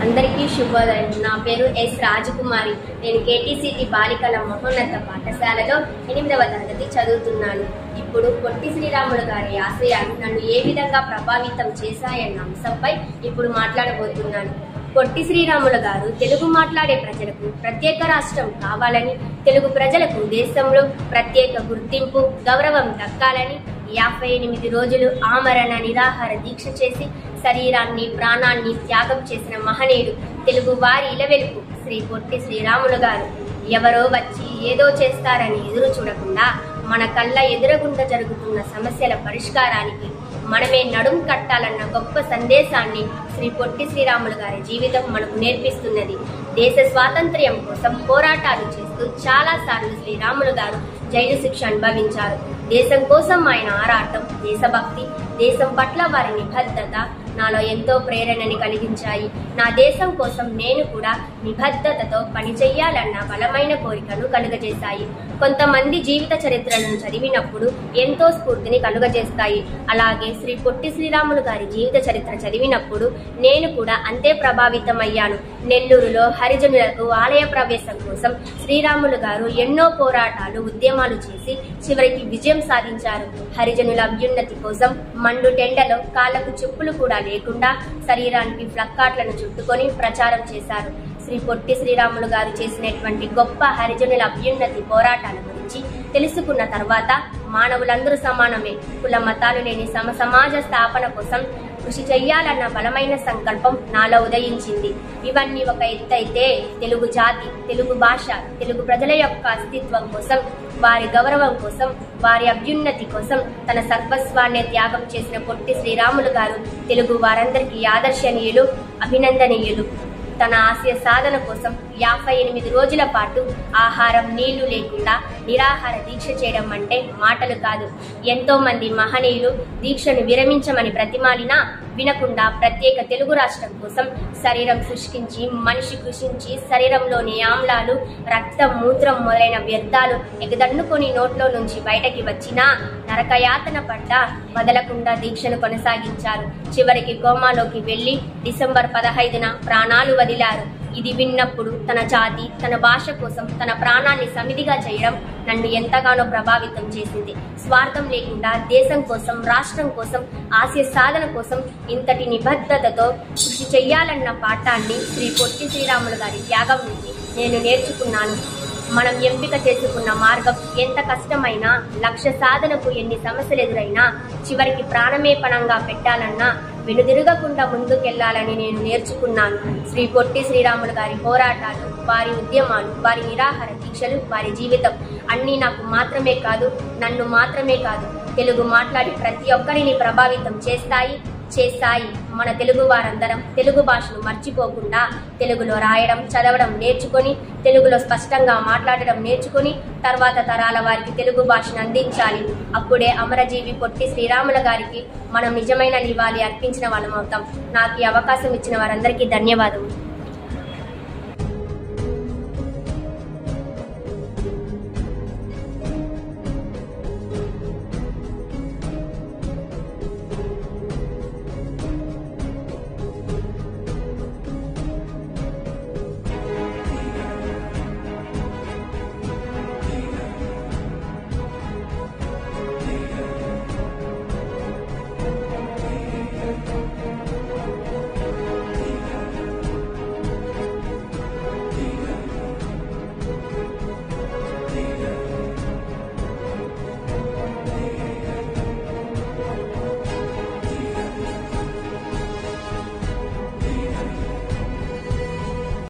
అందరికీ శుభోదయం. నా పేరు ఎస్ రాజకుమారి. నేను కేటీసీటీ బాలికల మహోన్నత పాఠశాలలో 8వ తరగతి చదువుతున్నాను. ఇప్పుడు పొట్టి శ్రీరాములు గారి ఆశయాలు నన్ను ఏ విధంగా ప్రభావితం చేశాయన్న అంశంపై ఇప్పుడు మాట్లాడబోతున్నాను. పొట్టి శ్రీరాములు గారు తెలుగు మాట్లాడే ప్రజలకు ప్రత్యేక రాష్ట్రం కావాలని, తెలుగు ప్రజలకు దేశంలో ప్రత్యేక గుర్తింపు, గౌరవం దక్కాలని 58 రోజులు ఆమరణ నిరాహార దీక్ష చేసి శరీరాన్ని, ప్రాణాన్ని త్యాగం చేసిన మహనీయుడు తెలుగు వారి ఇలవెలుపు శ్రీ పొట్టి శ్రీరాములు గారు. ఎవరో వచ్చి ఏదో చేస్తారని ఎదురు చూడకుండా మన కళ్ళ ఎదురుగుండా జరుగుతున్న సమస్యల పరిష్కారానికి మనమే నడుం కట్టాలన్న గొప్ప సందేశాన్ని శ్రీ పొట్టి శ్రీరాములు గారి జీవితం మనకు నేర్పిస్తున్నది. దేశ స్వాతంత్ర్యం కోసం పోరాటాలు చేస్తూ చాలాసార్లు శ్రీరాములు గారు జైలు శిక్ష అనుభవించారు. దేశం కోసం ఆయన ఆరాటం, దేశభక్తి, దేశం పట్ల వారి నిబద్ధత నాలో ఎంతో ప్రేరణని కలిగించాయి. నా దేశం కోసం నేను కూడా నిబద్ధతతో పనిచేయాలన్న బలమైన కోరికను కలుగజేశాయి. కొంతమంది జీవిత చరిత్రలను చదివినప్పుడు ఎంతో స్ఫూర్తిని కలుగజేస్తాయి. అలాగే శ్రీ పొట్టి శ్రీరాములు గారి జీవిత చరిత్ర చదివినప్పుడు నేను కూడా అంతే ప్రభావితమయ్యాను. నెల్లూరులో హరిజనులకు ఆలయ ప్రవేశం కోసం శ్రీరాములు గారు ఎన్నో పోరాటాలు, ఉద్యమాలు చేసి చివరికి విజయం సాధించారు. హరిజనుల అభ్యున్నతి కోసం మండు టెండలో కాళ్లకు చెప్పులు కూడా లేకుండా శరీరానికి ప్లక్కార్డులను చుట్టుకొని ప్రచారం చేశారు. శ్రీ పొట్టి శ్రీరాములు గారు చేసినటువంటి గొప్ప హరిజనుల అభ్యున్నతి పోరాటాల గురించి తెలుసుకున్న తర్వాత మానవులందరూ సమానమే, కుల మతాలు లేని సమాజ స్థాపన కోసం కృషి చెయ్యాలన్న బలమైన సంకల్పం నాలో ఉదయించింది. ఇవన్నీ ఒక ఎత్తైతే తెలుగు జాతి, తెలుగు భాష, తెలుగు ప్రజల యొక్క అస్తిత్వం కోసం, వారి గౌరవం కోసం, వారి అభ్యున్నతి కోసం తన సర్వస్వాన్ని త్యాగం చేసిన పొట్టి శ్రీరాములు గారు తెలుగు వారందరికీ ఆదర్శనీయులు, అభినందనీయులు. తన ఆశయ సాధన కోసం 58 రోజుల పాటు ఆహారం, నీళ్లు లేకుండా నిరాహార దీక్ష చేయడం అంటే మాటలు కాదు. ఎంతో మంది మహనీయులు దీక్షను విరమించమని ప్రతిమాలినా వినకుండా ప్రత్యేక తెలుగు రాష్ట్రం కోసం శరీరం శుష్కించి, మనిషి కృషించి శరీరంలోని ఆమ్లాలు, రక్తం, మూత్రం మొదలైన వ్యర్థాలు ఎగదన్నుకొని నోట్లో నుంచి బయటకి వచ్చినా నరకయాతన పడ్డ వదలకుండా దీక్షను కొనసాగించారు. చివరికి కోమాలోకి వెళ్లి డిసెంబర్ 15న ప్రాణాలు వదిలారు. ఇది విన్నప్పుడు తన జాతి, తన భాష కోసం తన ప్రాణాన్ని సమిధిగా చేయడం నన్ను ఎంతగానో ప్రభావితం చేసింది. స్వార్థం లేకుండా దేశం కోసం, రాష్ట్రం కోసం, ఆశయ సాధన కోసం ఇంతటి నిబద్ధతతో కృషి చెయ్యాలన్న పాఠాన్ని శ్రీ పొట్టి శ్రీరాములు గారి త్యాగం నుంచి నేను నేర్చుకున్నాను. మనం ఎంపిక చేసుకున్న మార్గం ఎంత కష్టమైనా, లక్ష్య సాధనకు ఎన్ని సమస్యలు ఎదురైనా చివరికి ప్రాణమే పణంగా పెట్టాలన్నా వెనుదిరగకుండా ముందుకెళ్లాలని నేను నేర్చుకున్నాను. శ్రీ పొట్టి శ్రీరాములు గారి పోరాటాలు, వారి ఉద్యమాలు, వారి నిరాహార దీక్షలు, వారి జీవితం అన్నీ నాకు మాత్రమే కాదు, నన్ను మాత్రమే కాదు, తెలుగు మాట్లాడి ప్రతి ఒక్కరిని ప్రభావితం చేస్తాయి. మన తెలుగు వారందరం తెలుగు భాషను మర్చిపోకుండా తెలుగులో రాయడం, చదవడం నేర్చుకొని, తెలుగులో స్పష్టంగా మాట్లాడడం నేర్చుకొని తర్వాత తరాల వారికి తెలుగు భాషను అందించాలి. అప్పుడే అమరజీవి పొట్టి శ్రీరాములు గారికి మనం నిజమైన నివాళి అర్పించిన వాళ్ళం అవుతాం. నాకు ఈ అవకాశం ఇచ్చిన వారందరికీ ధన్యవాదములు.